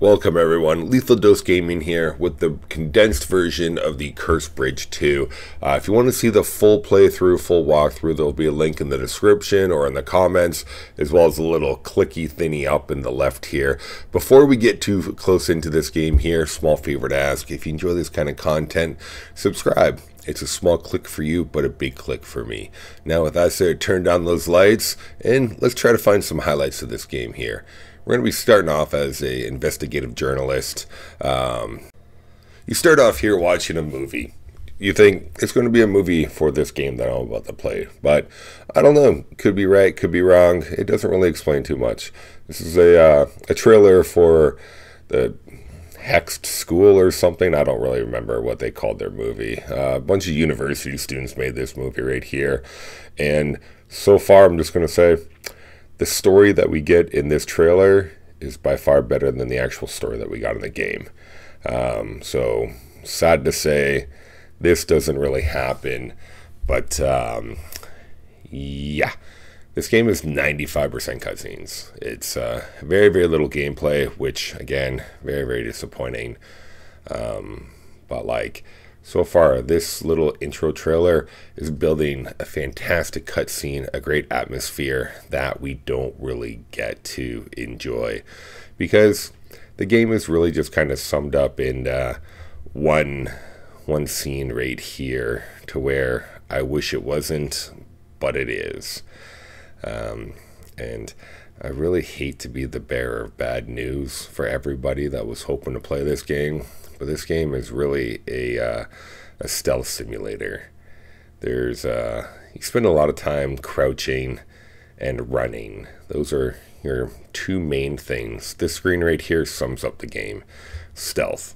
Welcome everyone, Lethal Dose Gaming here with the condensed version of the Cursed Bridge 2. If you want to see the full playthrough, full walkthrough, there'll be a link in the description or in the comments, as well as a little clicky thingy up in the left here. Before we get too close into this game here, small favor to ask, if you enjoy this kind of content, subscribe. It's a small click for you, but a big click for me. Now with that said, turn down those lights, and let's try to find some highlights of this game here. We're going to be starting off as an investigative journalist. You start off here watching a movie. You think it's going to be a movie for this game that I'm about to play, but I don't know. Could be right, could be wrong. It doesn't really explain too much. This is a trailer for the Hexed School or something. I don't really remember what they called their movie. A bunch of university students made this movie right here, and so far I'm just going to say the story that we get in this trailer is by far better than the actual story that we got in the game. So sad to say this doesn't really happen, but yeah, this game is 95% cutscenes. It's very, very little gameplay, which again, very, very disappointing. But like, so far, this little intro trailer is building a fantastic cutscene, a great atmosphere that we don't really get to enjoy, because the game is really just kind of summed up in one scene right here, to where I wish it wasn't, but it is. And I really hate to be the bearer of bad news for everybody that was hoping to play this game. But this game is really a stealth simulator. There's you spend a lot of time crouching and running. Those are your two main things. This screen right here sums up the game. Stealth.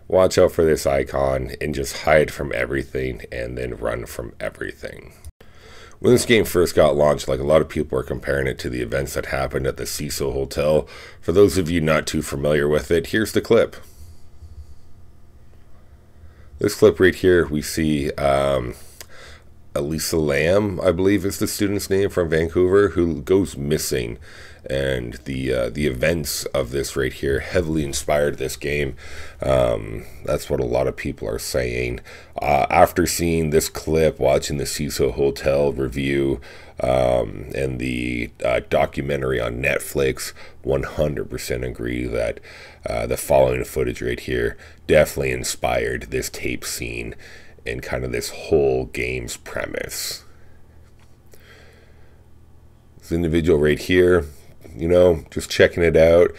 Watch out for this icon and just hide from everything and then run from everything. When this game first got launched, like a lot of people are comparing it to the events that happened at the Cecil Hotel. For those of you not too familiar with it, here's the clip. This clip right here, we see Elisa Lam, I believe is the student's name, from Vancouver, who goes missing. And the events of this right here heavily inspired this game. That's what a lot of people are saying. After seeing this clip, watching the Cecil Hotel review, and the documentary on Netflix, 100% agree that the following footage right here definitely inspired this tape scene and kind of this whole game's premise. This individual right here, you know, just checking it out,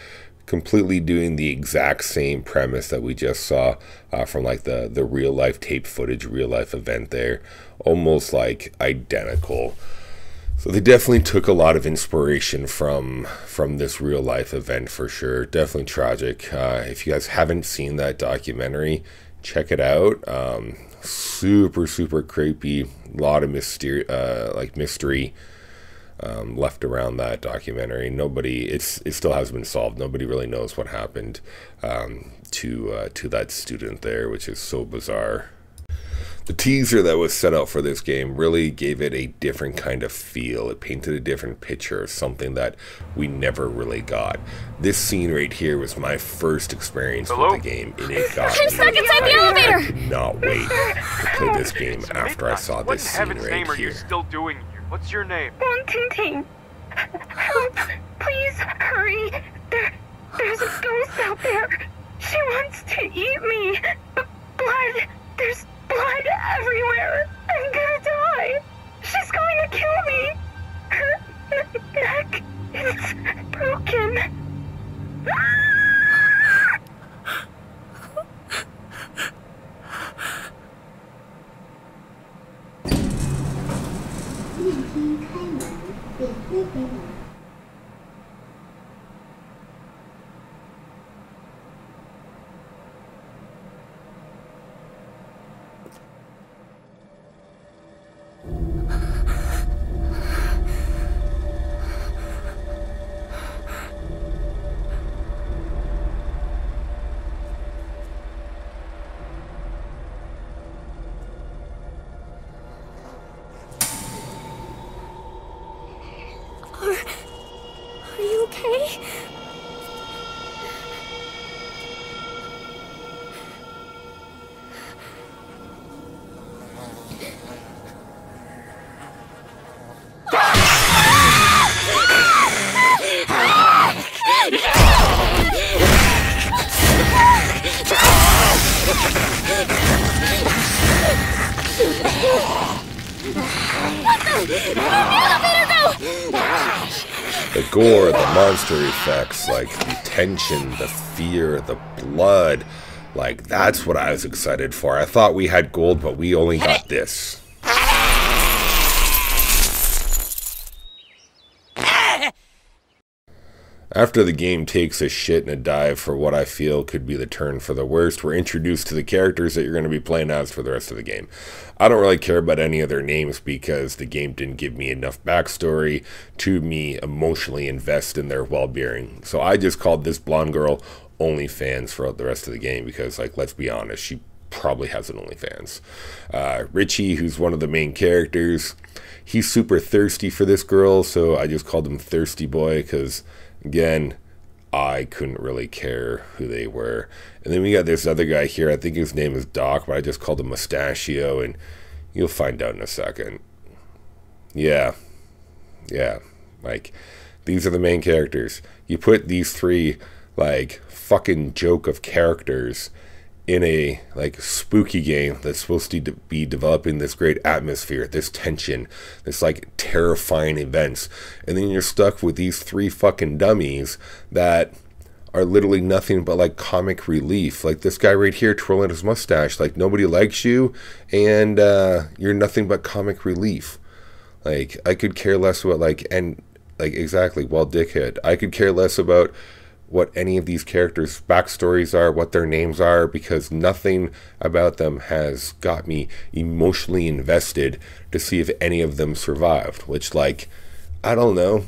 completely doing the exact same premise that we just saw from like the real life tape footage, real life event there, almost like identical. So they definitely took a lot of inspiration from this real life event for sure. Definitely tragic. If you guys haven't seen that documentary, check it out. Super creepy. A lot of mystery left around that documentary. It still hasn't been solved. Nobody really knows what happened to that student there, which is so bizarre. The teaser that was set out for this game really gave it a different kind of feel. It painted a different picture of something that we never really got. This scene right here was my first experience with the game, and it got me. I'm stuck inside the elevator! I could not wait to play this game after I saw this scene right here. What in heaven's name are you still doing here? What's your name? Ting. Help! Please hurry! There's a ghost out there. She wants to eat me. Blood. There's blood everywhere. I'm gonna die. She's going to kill me. Her neck is broken. The gore, the monster effects, like the tension, the fear, the blood, like that's what I was excited for. I thought we had gold, but we only got this. After the game takes a shit and a dive for what I feel could be the turn for the worst, we're introduced to the characters that you're going to be playing as for the rest of the game. I don't really care about any of their names because the game didn't give me enough backstory to me emotionally invest in their well-being. So I just called this blonde girl OnlyFans throughout the rest of the game because, like, let's be honest, she probably has an OnlyFans. Richie, who's one of the main characters, he's super thirsty for this girl, so I just called him Thirsty Boy because, again, I couldn't really care who they were. And then we got this other guy here. I think his name is Doc, but I just called him Mustachio, and you'll find out in a second. Yeah. Like, these are the main characters. You put these three, like, fucking joke of characters in a, like, spooky game that's supposed to be developing this great atmosphere, this tension, this, like, terrifying events, and then you're stuck with these three fucking dummies that are literally nothing but, like, comic relief. Like, this guy right here twirling his mustache, like, nobody likes you, and you're nothing but comic relief. Like, I could care less about, like, and, like, exactly, well, dickhead. I could care less about what any of these characters' backstories are, what their names are, because nothing about them has got me emotionally invested to see if any of them survived, which, like, I don't know.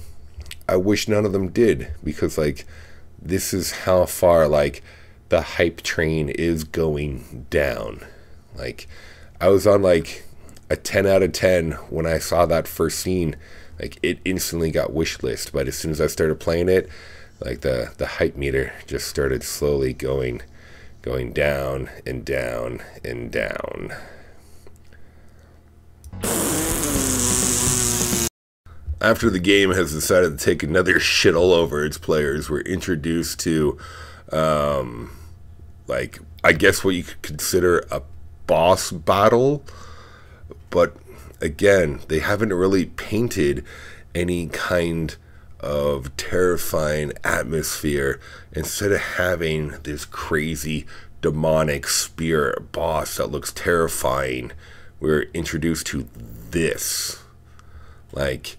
I wish none of them did, because, like, this is how far, like, the hype train is going down. Like, I was on, like, a 10 out of 10 when I saw that first scene. Like, it instantly got wishlist, but as soon as I started playing it, like, the hype meter just started slowly going down and down and down. After the game has decided to take another shit all over its players, we're introduced to, like, I guess what you could consider a boss battle. But, again, they haven't really painted any kind of terrifying atmosphere. Instead of having this crazy demonic spirit boss that looks terrifying, we're introduced to this, like,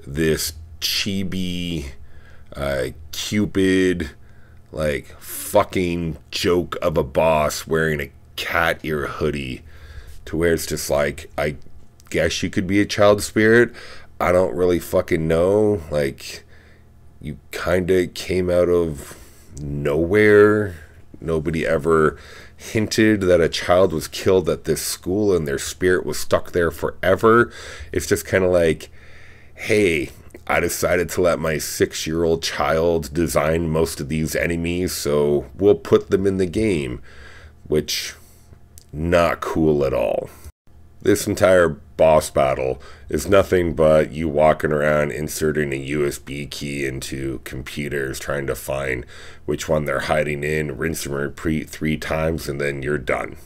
this chibi Cupid, like, fucking joke of a boss wearing a cat ear hoodie, to where it's just like, I guess you could be a child spirit. I don't really fucking know. Like, you kind of came out of nowhere. Nobody ever hinted that a child was killed at this school and their spirit was stuck there forever. It's just kind of like, hey, I decided to let my 6-year-old child design most of these enemies, so we'll put them in the game. Which, not cool at all. This entire boss battle is nothing but you walking around inserting a USB key into computers, trying to find which one they're hiding in, rinse and repeat 3 times, and then you're done.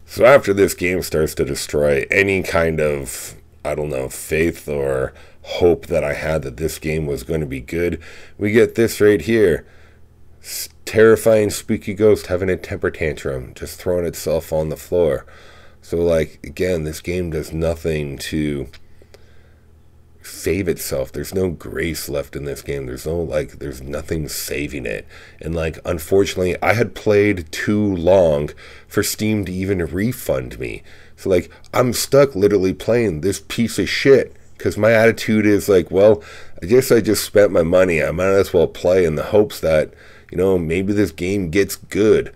So after this game starts to destroy any kind of, I don't know, faith or hope that I had that this game was going to be good, we get this right here. Terrifying spooky ghost having a temper tantrum, just throwing itself on the floor. So, like, again, this game does nothing to save itself. There's no grace left in this game. There's no, like, there's nothing saving it. And, like, unfortunately, I had played too long for Steam to even refund me. So, like, I'm stuck literally playing this piece of shit, because my attitude is like, well, I guess I just spent my money. I might as well play in the hopes that, you know, maybe this game gets good.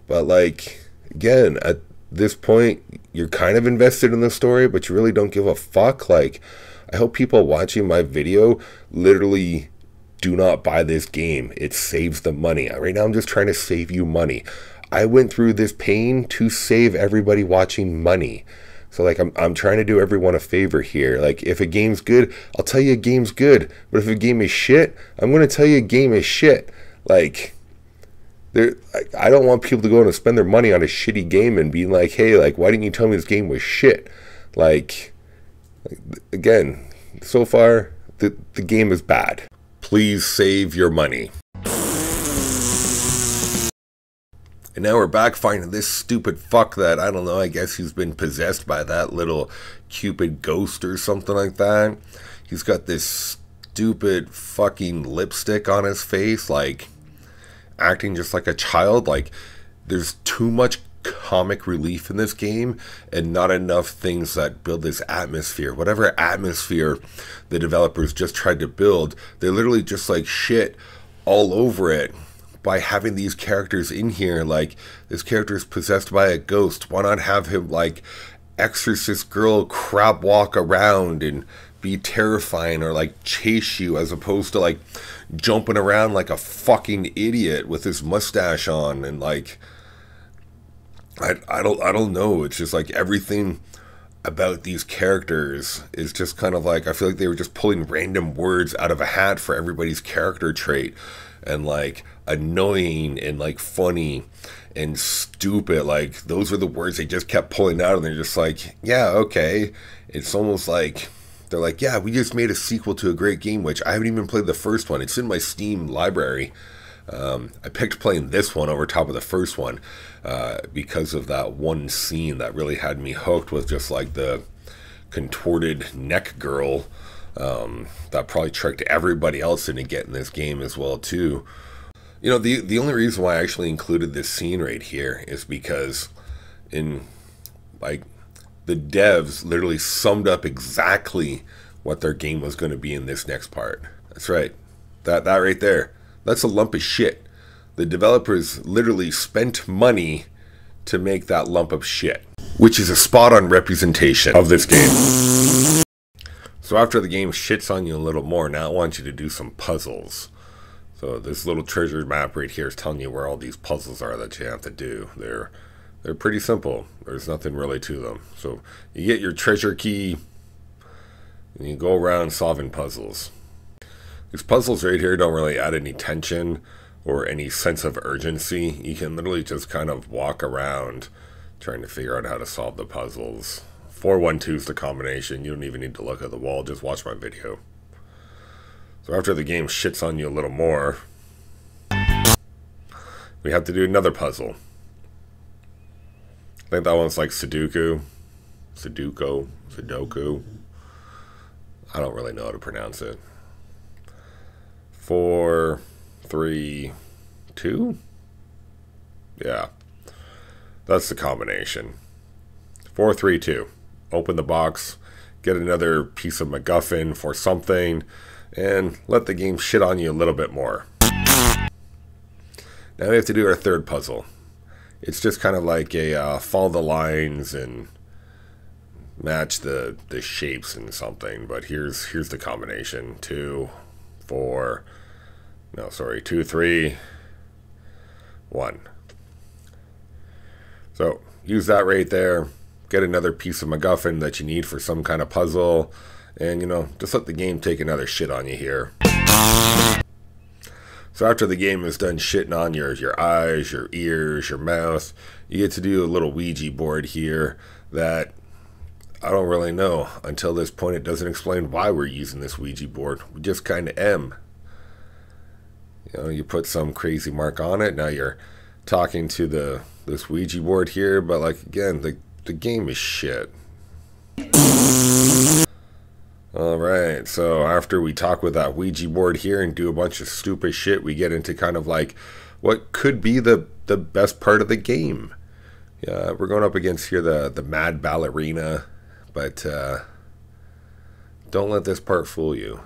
But, like, again, at this point, you're kind of invested in the story, but you really don't give a fuck. Like, I hope people watching my video literally do not buy this game. It saves them money. Right now, I'm just trying to save you money. I went through this pain to save everybody watching money. So, like, I'm trying to do everyone a favor here. Like, if a game's good, I'll tell you a game's good. But if a game is shit, I'm going to tell you a game is shit. Like, I don't want people to go and spend their money on a shitty game and be like, hey, like, why didn't you tell me this game was shit? Like again, so far, the game is bad. Please save your money. And now we're back finding this stupid fuck that, I don't know, I guess he's been possessed by that little Cupid ghost or something like that. He's got this stupid fucking lipstick on his face, like, acting just like a child. Like, there's too much comic relief in this game and not enough things that build this atmosphere. Whatever atmosphere the developers just tried to build, they literally just like shit all over it by having these characters in here. Like, this character is possessed by a ghost. Why not have him like exorcist girl crab walk around and be terrifying, or like chase you, as opposed to like jumping around like a fucking idiot with his mustache on? And like, I don't know. It's just like everything about these characters is just kind of like, I feel like they were just pulling random words out of a hat for everybody's character trait, and like annoying and like funny and stupid. Like, those are the words they just kept pulling out, and they're just like, yeah, okay. It's almost like they're like, yeah, we just made a sequel to a great game, which I haven't even played the first one. It's in my Steam library. I picked playing this one over top of the first one because of that one scene that really had me hooked, with just like the contorted neck girl that probably tricked everybody else into getting this game as well too. You know, the only reason why I actually included this scene right here is because in like the devs literally summed up exactly what their game was going to be in this next part. That's right. That right there. That's a lump of shit. The developers literally spent money to make that lump of shit, which is a spot-on representation of this game. So after the game shits on you a little more, now I want you to do some puzzles. So this little treasure map right here is telling you where all these puzzles are that you have to do. They're pretty simple. There's nothing really to them. So you get your treasure key, and you go around solving puzzles. These puzzles right here don't really add any tension or any sense of urgency. You can literally just kind of walk around trying to figure out how to solve the puzzles. 412 is the combination. You don't even need to look at the wall. Just watch my video. So after the game shits on you a little more, we have to do another puzzle. I think that one's like Sudoku. I don't really know how to pronounce it. 4, 3, 2? Yeah. That's the combination. 4, 3, 2. Open the box, get another piece of MacGuffin for something, and let the game shit on you a little bit more. Now we have to do our third puzzle. It's just kind of like a follow the lines and match the shapes and something. But here's the combination. 2, 3, 1. So use that right there. Get another piece of MacGuffin that you need for some kind of puzzle. And, you know, just let the game take another shit on you here. So after the game is done shitting on your eyes, your ears, your mouth, you get to do a little Ouija board here that I don't really know. Until this point, it doesn't explain why we're using this Ouija board. We just kind of am. You know, you put some crazy mark on it. Now you're talking to this Ouija board here, but like, again, the game is shit. Alright, so after we talk with that Ouija board here and do a bunch of stupid shit, we get into kind of like what could be the best part of the game. Yeah, we're going up against here the mad ballerina, but don't let this part fool you.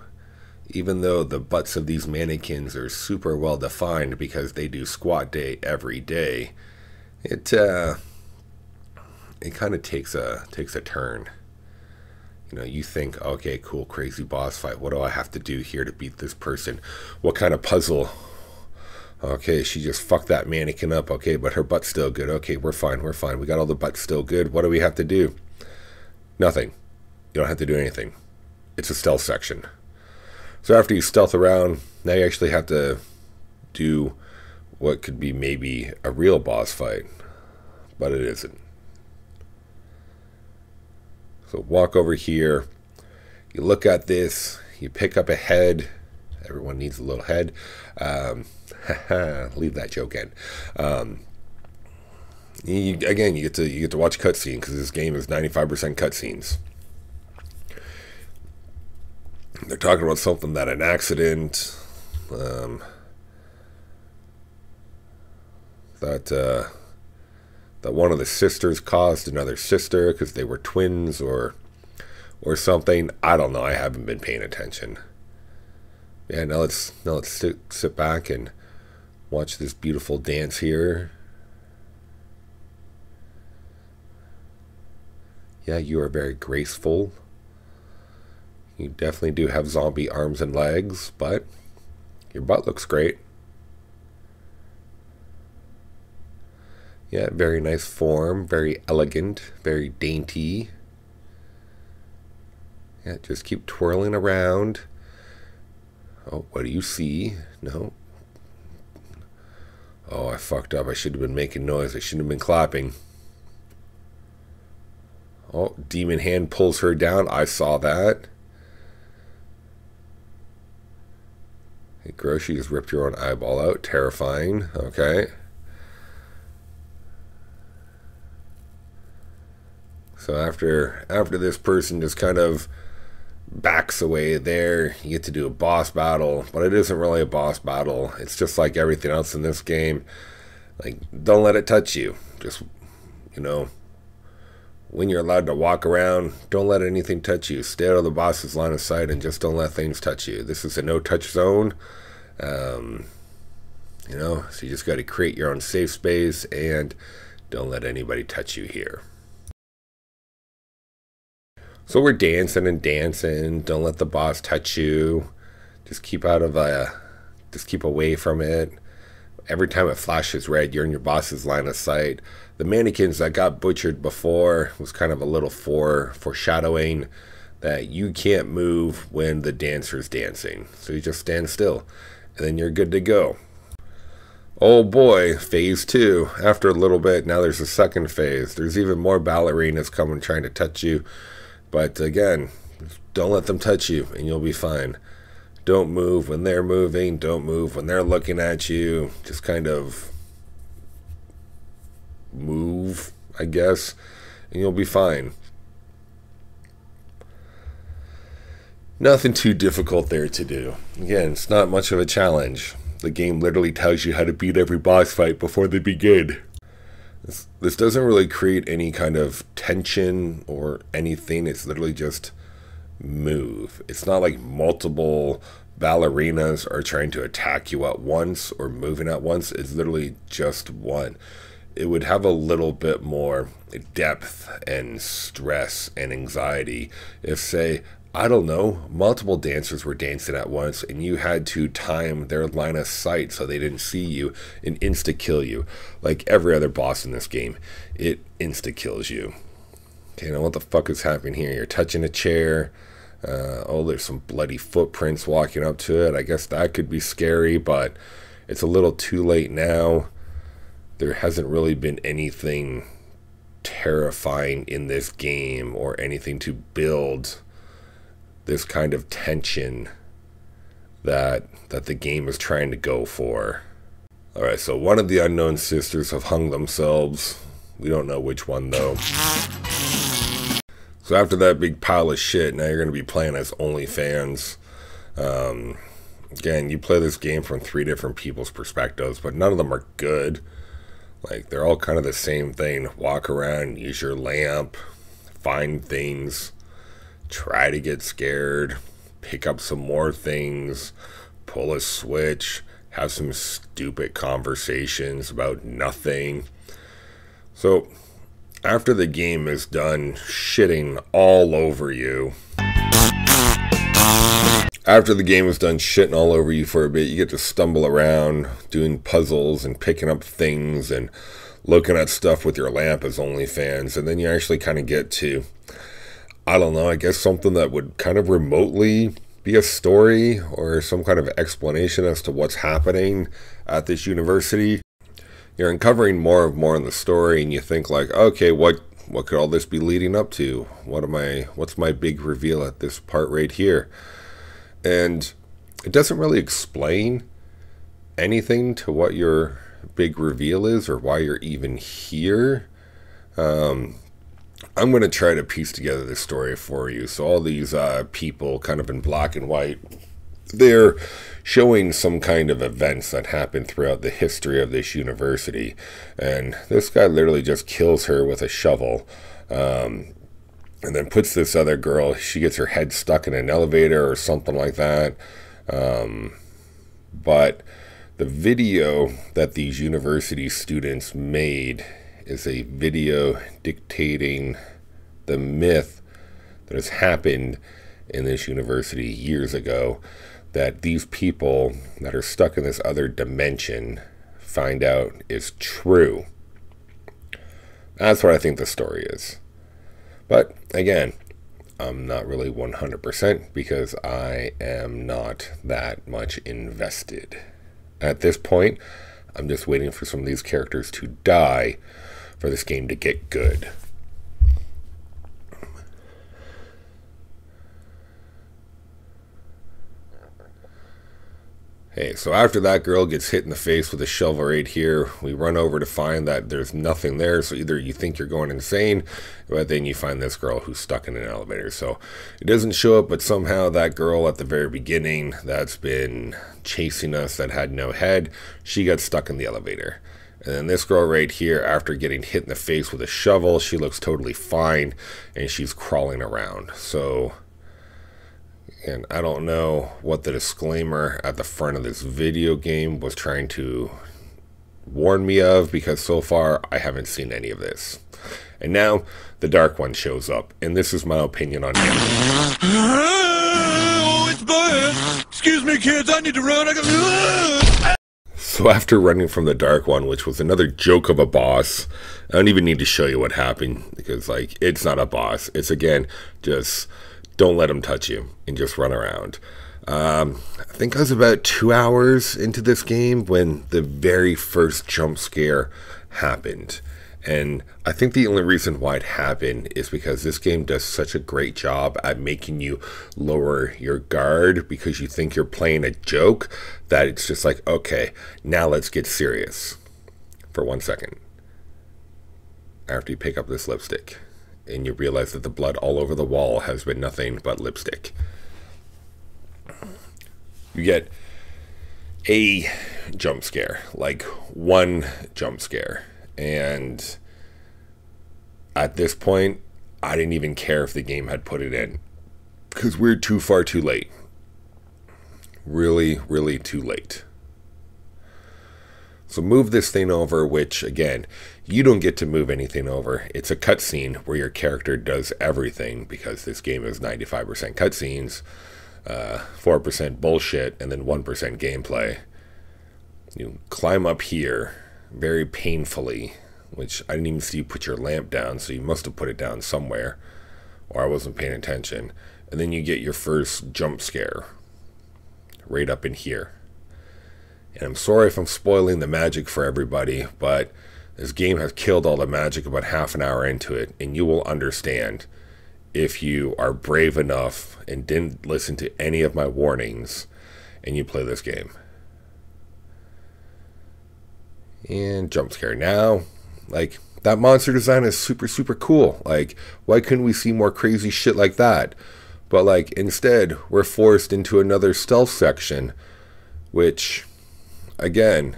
Even though the butts of these mannequins are super well defined because they do squat day every day, it kind of takes a turn. You know, you think, okay, cool, crazy boss fight. What do I have to do here to beat this person? What kind of puzzle? Okay, she just fucked that mannequin up. Okay, but her butt's still good. Okay, we're fine. We got all the butts still good. What do we have to do? Nothing. You don't have to do anything. It's a stealth section. So after you stealth around, now you actually have to do what could be maybe a real boss fight, but it isn't. So walk over here, you look at this, you pick up a head. Everyone needs a little head. Leave that joke in. You get to watch cutscene, because this game is 95% cutscenes. They're talking about something that an accident, that one of the sisters caused another sister because they were twins or something. I don't know. I haven't been paying attention. Yeah, now let's sit back and watch this beautiful dance here. Yeah, you are very graceful. You definitely do have zombie arms and legs, but your butt looks great. Yeah, very nice form, very elegant, very dainty. Yeah, just keep twirling around. Oh, what do you see? No. Oh, I fucked up. I should have been making noise. I shouldn't have been clapping. Oh, demon hand pulls her down. I saw that. Hey, gross, you just ripped your own eyeball out. Terrifying. Okay. So after this person just kind of backs away there, you get to do a boss battle, but it isn't really a boss battle. It's just like everything else in this game. Like, don't let it touch you. Just, you know, when you're allowed to walk around, don't let anything touch you. Stay out of the boss's line of sight and just don't let things touch you. This is a no-touch zone. You know, so you just got to create your own safe space and don't let anybody touch you here. So we're dancing and dancing. Don't let the boss touch you. Just keep away from it. Every time it flashes red, you're in your boss's line of sight. The mannequins that got butchered before was kind of a little foreshadowing that you can't move when the dancer's dancing. So you just stand still, and then you're good to go. Oh boy, phase 2. After a little bit, now there's a second phase. There's even more ballerinas coming trying to touch you. But again, don't let them touch you and you'll be fine. Don't move when they're moving. Don't move when they're looking at you. Just kind of move, I guess, and you'll be fine. Nothing too difficult there to do. Again, it's not much of a challenge. The game literally tells you how to beat every boss fight before they begin. This doesn't really create any kind of tension or anything. It's literally just move. It's not like multiple ballerinas are trying to attack you at once or moving at once. It's literally just one. It would have a little bit more depth and stress and anxiety if, say, I don't know, multiple dancers were dancing at once and you had to time their line of sight so they didn't see you and insta-kill you. Like every other boss in this game, it insta-kills you. Okay, now what the fuck is happening here? You're touching a chair. Oh, there's some bloody footprints walking up to it. I guess that could be scary, but it's a little too late now. There hasn't really been anything terrifying in this game or anything to build this kind of tension that the game is trying to go for. Alright, so one of the unknown sisters have hung themselves. We don't know which one though. So after that big pile of shit, now you're going to be playing as OnlyFans. Again, you play this game from 3 different people's perspectives, but none of them are good. Like, they're all kind of the same thing. Walk around, use your lamp, find things, try to get scared, pick up some more things, pull a switch, have some stupid conversations about nothing. So, after the game is done shitting all over you, for a bit, you get to stumble around doing puzzles and picking up things and looking at stuff with your lamp as OnlyFans, and then you actually kind of get to, I don't know, I guess something that would kind of remotely be a story or some kind of explanation as to what's happening at this university. You're uncovering more and more in the story, and you think like, okay, what could all this be leading up to? What's my big reveal at this part right here? And it doesn't really explain anything to what your big reveal is or why you're even here. I'm going to try to piece together this story for you. So all these people kind of in black and white, they're showing some kind of events that happened throughout the history of this university. And this guy literally just kills her with a shovel. And then puts this other girl, she gets her head stuck in an elevator or something like that. But the video that these university students made is a video dictating the myth that has happened in this university years ago, that these people that are stuck in this other dimension find out is true. That's what I think the story is. But again, I'm not really 100% because I am not that much invested. At this point, I'm just waiting for some of these characters to die for this game to get good. Hey, so after that girl gets hit in the face with a shovel right here, we run over to find that there's nothing there. So either you think you're going insane, but then you find this girl who's stuck in an elevator. So it doesn't show up, but somehow that girl at the very beginning that's been chasing us that had no head, she got stuck in the elevator. And then this girl right here, after getting hit in the face with a shovel, she looks totally fine and she's crawling around. So... and I don't know what the disclaimer at the front of this video game was trying to warn me of, because so far I haven't seen any of this. And now the Dark One shows up, and this is my opinion on him. Oh, it's bad. Excuse me, kids, I need to run. So after running from the Dark One, which was another joke of a boss, I don't even need to show you what happened, because like, it's not a boss. It's again just... don't let them touch you and just run around. I think I was about 2 hours into this game when the very first jump scare happened. And I think the only reason why it happened is because this game does such a great job at making you lower your guard because you think you're playing a joke, that it's just like, okay, now let's get serious for 1 second. After you pick up this lipstick, and you realize that the blood all over the wall has been nothing but lipstick. You get a jump scare, like one jump scare. And at this point, I didn't even care if the game had put it in, because we're too far too late. Really, really too late. So move this thing over, which, again, you don't get to move anything over. It's a cutscene where your character does everything, because this game is 95% cutscenes, 4% bullshit, and then 1% gameplay. You climb up here very painfully, which I didn't even see you put your lamp down, so you must have put it down somewhere, or I wasn't paying attention. And then you get your first jump scare right up in here. And I'm sorry if I'm spoiling the magic for everybody, but this game has killed all the magic about half an hour into it, and you will understand if you are brave enough and didn't listen to any of my warnings and you play this game. And jump scare now. Like, that monster design is super, super cool. Like, why couldn't we see more crazy shit like that? But, like, instead, we're forced into another stealth section, which... again,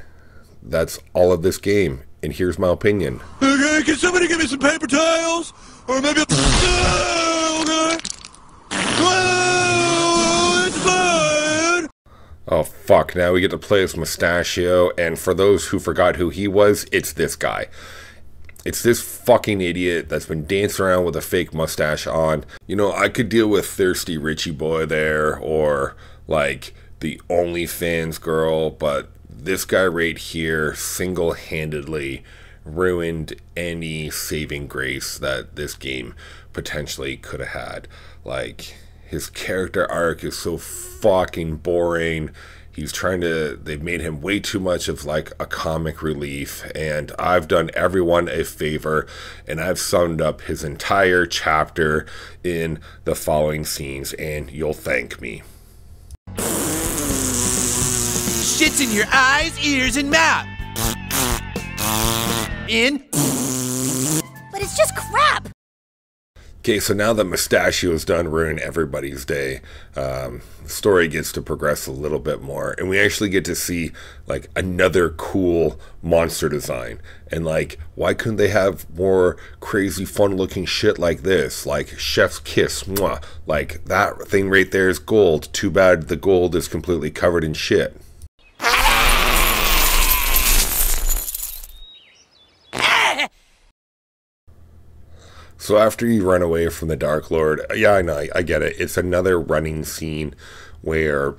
that's all of this game, and here's my opinion. Okay, can somebody give me some paper towels? Or maybe a... okay. Oh, it's fine. Oh, fuck, now we get to play as Mustachio, and for those who forgot who he was, it's this guy. It's this fucking idiot that's been dancing around with a fake mustache on. You know, I could deal with Thirsty Richie Boy there, or, like, the OnlyFans girl, but... this guy right here single-handedly ruined any saving grace that this game potentially could have had. Like, his character arc is so fucking boring. They've made him way too much of like a comic relief, and I've done everyone a favor, and I've summed up his entire chapter in the following scenes, and you'll thank me. Shit's in your eyes, ears, and mouth. In. But it's just crap. Okay, so now that Mustachio's done ruining everybody's day, the story gets to progress a little bit more, and we actually get to see like another cool monster design. And like, why couldn't they have more crazy, fun-looking shit like this? Like Chef's Kiss, mwah. Like that thing right there is gold. Too bad the gold is completely covered in shit. So after you run away from the Dark Lord, yeah, I know, I get it. It's another running scene where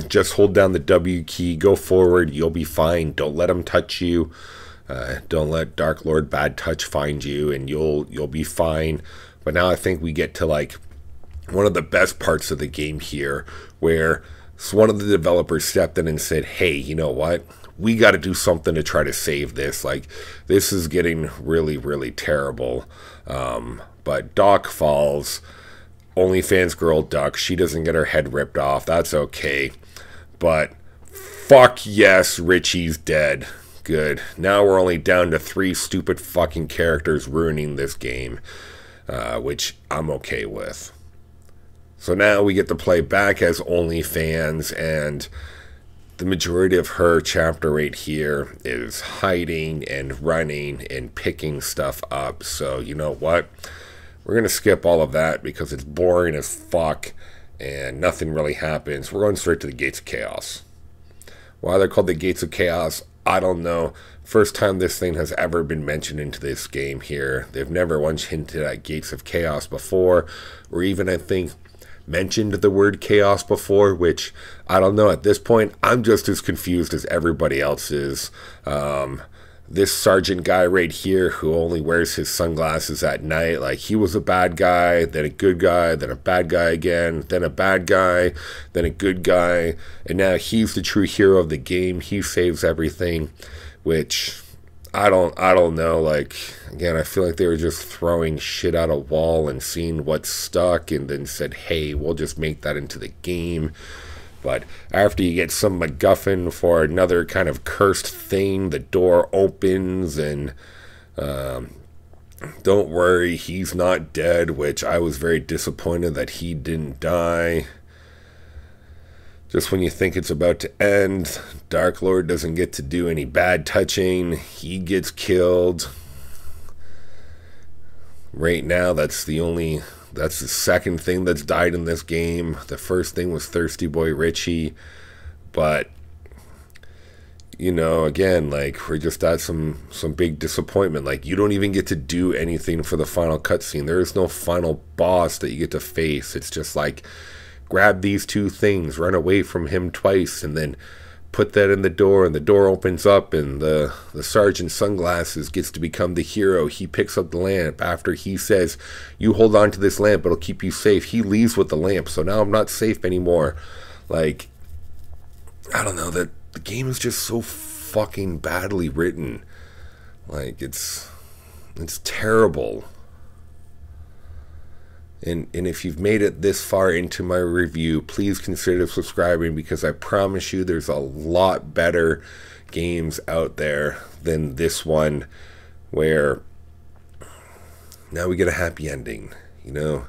just hold down the W key, go forward, you'll be fine. Don't let him touch you. Don't let Dark Lord Bad Touch find you, and you'll be fine. But now I think we get to like one of the best parts of the game here, where one of the developers stepped in and said, hey, you know what? We got to do something to try to save this. Like, this is getting really, really terrible. But Doc falls. OnlyFans girl Duck, she doesn't get her head ripped off. That's okay. But fuck yes, Richie's dead. Good. Now we're only down to 3 stupid fucking characters ruining this game, which I'm okay with. So now we get to play back as OnlyFans, and the majority of her chapter right here is hiding and running and picking stuff up. So you know what? We're going to skip all of that because it's boring as fuck and nothing really happens. We're going straight to the Gates of Chaos. Why they're called the Gates of Chaos, I don't know. First time this thing has ever been mentioned into this game here. They've never once hinted at Gates of Chaos before, or even, I think, mentioned the word chaos before, which I don't know. At this point, I'm just as confused as everybody else is. This sergeant guy right here who only wears his sunglasses at night, like, he was a bad guy, then a good guy, then a bad guy again, then a bad guy, then a good guy, and now he's the true hero of the game. He saves everything, which I don't know. Like, again, I feel like they were just throwing shit at a wall and seeing what stuck, and then said, hey, we'll just make that into the game. But after you get some MacGuffin for another kind of cursed thing, the door opens, and don't worry, he's not dead, which I was very disappointed that he didn't die. Just when you think it's about to end, Dark Lord doesn't get to do any bad touching. He gets killed. Right now, that's the second thing that's died in this game. The first thing was Thirsty Boy Richie. But, you know, again, like, we're just at some big disappointment. Like, you don't even get to do anything for the final cutscene. There is no final boss that you get to face. It's just like, grab these 2 things, run away from him twice, and then put that in the door, and the door opens up, and the sergeant sunglasses gets to become the hero. He picks up the lamp after he says, you hold on to this lamp, it'll keep you safe. He leaves with the lamp, so now I'm not safe anymore. Like, I don't know, that the game is just so fucking badly written. Like, it's terrible. And if you've made it this far into my review, please consider subscribing, because I promise you there's a lot better games out there than this one, where now we get a happy ending. You know,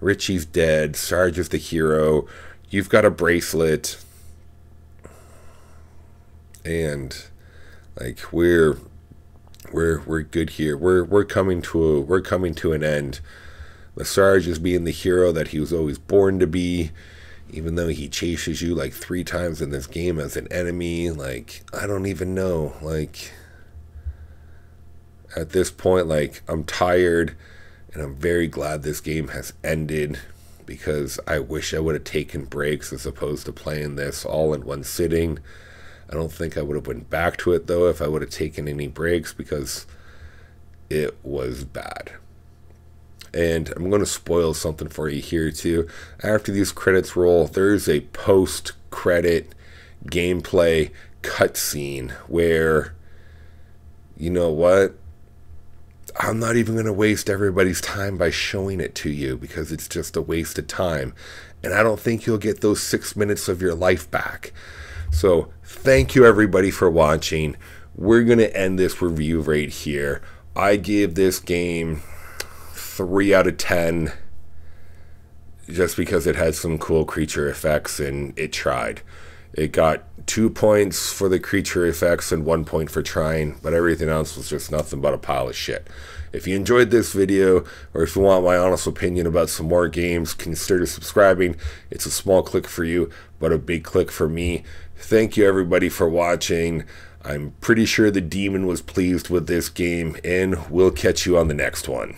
Richie's dead, Sarge is the hero, you've got a bracelet, and like we're good here. We're coming to an end. The Sarge is being the hero that he was always born to be, even though he chases you like 3 times in this game as an enemy. Like, I don't even know. Like, at this point, like, I'm tired, and I'm very glad this game has ended, because I wish I would have taken breaks as opposed to playing this all in one sitting. I don't think I would have went back to it, though, if I would have taken any breaks, because it was bad. And I'm going to spoil something for you here too. After these credits roll, there's a post-credit gameplay cutscene where, you know what? I'm not even going to waste everybody's time by showing it to you because it's just a waste of time. And I don't think you'll get those 6 minutes of your life back. So thank you everybody for watching. We're going to end this review right here. I gave this game 3 out of 10 just because it had some cool creature effects and it tried. It got 2 points for the creature effects and 1 point for trying, but everything else was just nothing but a pile of shit. If you enjoyed this video, or if you want my honest opinion about some more games, consider subscribing. It's a small click for you, but a big click for me. Thank you everybody for watching. I'm pretty sure the demon was pleased with this game, and we'll catch you on the next one.